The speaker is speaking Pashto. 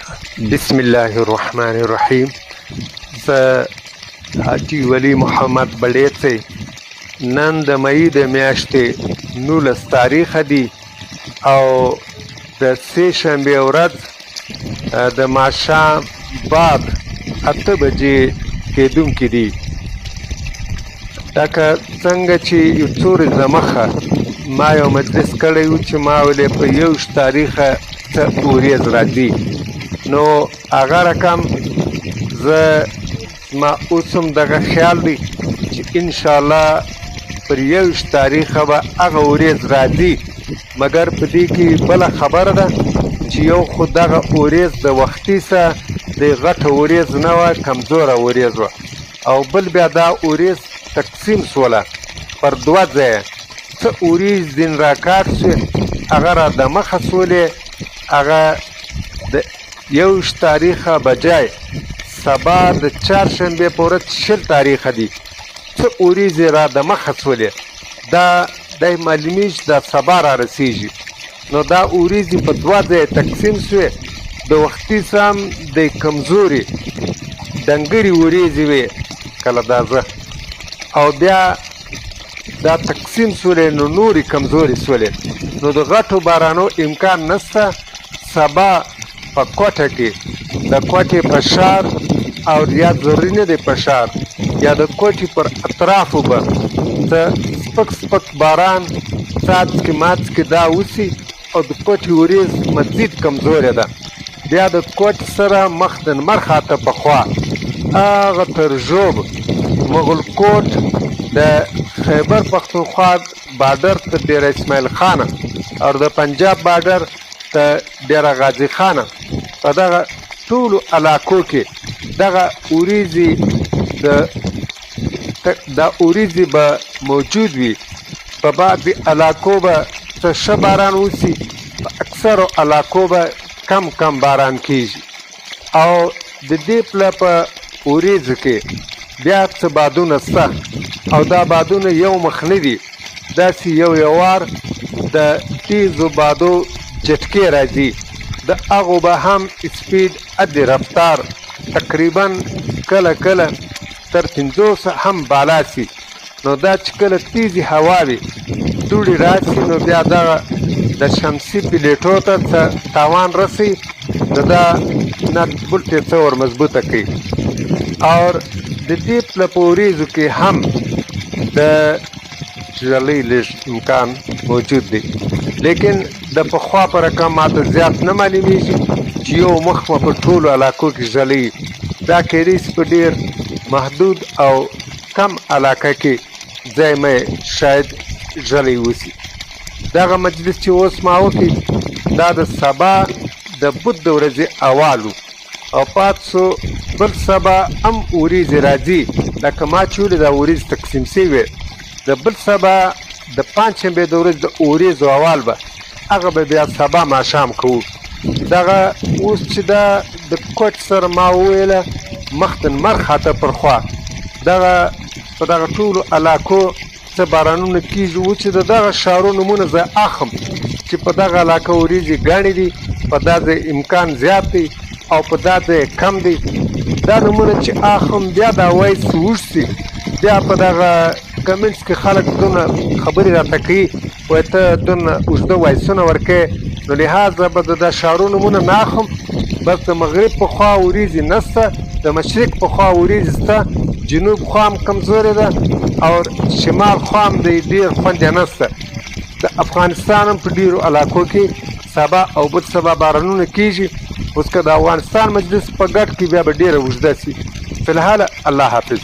بسم الله الرحمن الرحیم. زه حاجي ولی محمد بډیڅی. نن د مئی د میاشتې 19 تاریخ دی او د سه شنبې ورځ د ماښام بعد 8 بجې کېدونکې دي. لکه څنګه چې یو څو ورځې مخه ما یو مجلس کړی و چې ما ولې په 21 تاریخه څه ورځ راځي، نو هغه رقم زه ما اوس هم دغه خیال دی چې انشاءالله پر 21 تاریخه به هغه ورځ راځي. مګر په دې کې بله خبره ده چې یو خو دغه ورځ د وختي څخه د غټه ورځ نه وه، کمزوره ورځ وه، او بل بیا دا ورځ تقسیم سوله پر دوه ځایه. څه ورځ دین راکاټ شوې هغه را دمخه سولې، هغه د 21 تاریخه بجای سبا د چهارشنبې په ورځ 20 تاریخه دي. څه ورځې را دمخه سولې دا دی معلومیږي دا سبا را رسیږي. نو دا ورځې په دوه ځایه تقسیم شوې، د وختي څه هم د کمزوري ډنګرې ورځې وې کله دا زه، او بیا دا تقسیم سولې نو نورې کمزوري سولې. نو د غټو بارانو امکان نشته. سبا په کوټه کې د کوټې په شار او یا ضروري نه دی په شار یا د کوټې پر اطرافو به څه سپک سپک باران څاڅکې ماڅکې دا وسي، او د کوټې ورځ مزید کمزورې ده. بیا د کوټې سره مخ د لمر خاته په خوا هغه تر ژوب مغل کوټ د خیبر پښتونخوا بارډر ته ډیره اسماعیل خانه او د پنجاب بارډر ته ډیره غازي خانه، په دغه ټولو علاقو کې دغه ورځې دا ورځې به موجود وي. په بعضې علاقو به څه ښه باران وسي، په اکثرو علاقو به کم کم باران کیږي. او د دې پله په ورځو کې بیا څه بادونه شته، او دا بادونه یو مخ نه دي، داسې یو وار د تیزو بادو جټکې راځي. د هغو به هم سپید ادي رفتار تقریبا کله کله تر 500 هم بالا سي. نو دا چې کله تیزی هوا وي دوړې راسي، نو بیا دغه د شمسي پلیټو ته څه تاوان رسي، نو دا نټ بولټې څه ور مضبوطه کوي. او د دې پله په ورځو کې هم د ژلۍ لږ امکان موجود دی، لیکن د پخوا په رقم ماته زیات نه معلومیږي چې یو مخ په ټولو علاقو کې ژلۍ. دا کیدای شي په ډېر محدود او کم علاقه کې ځای مې شاید ژلۍ وسي. دغه مجلس چې اوس ما وکړي دا د سبا د بد د ورځې اول و، او پات سو بل سبا هم ورځې راځي. لکه ما چې ولې دا ورځ تقسیم شوې، د بل سبا د پنجشنبې د ورځ د ورځو اول به هغه به بیا سبا ماښام کوو. دغه اوس چې دا د کوټ سره ما وویله مخ د لمر خاته پر خوا دغه په دغه ټولو علاقو څه بارانونه کېږي و چې د دغه ښارو نومونه زه اخم چې په دغه علاقه ورځې ګڼې دي، په دا ځای امکان زیات دی او په دا ځای کم دی. دا نومونه چې اخم بیا دا وایي چې اوږد سي، بیا په دغه کمنټس کې خلک دونه خبرې راته کوي، وایي ته دونه اوږده وایسونه ورکوې. نو لحاظه به د ښارو نومونه نه اخم. بس د مغرب په خوا ورځې نشته، د مشرق په خوا ورځې شته، جنوب خوا هم کمزورې ده، او شمال خوا هم د ډېر خوند یې نشته. د افغانستان هم په ډېرو علاقو کې سبا او بل سبا بارانونه کېږي. اوس که د افغانستان مجلس په ګډ کې بیا به ډېره اوږده شي. فی الحال الله حافظ.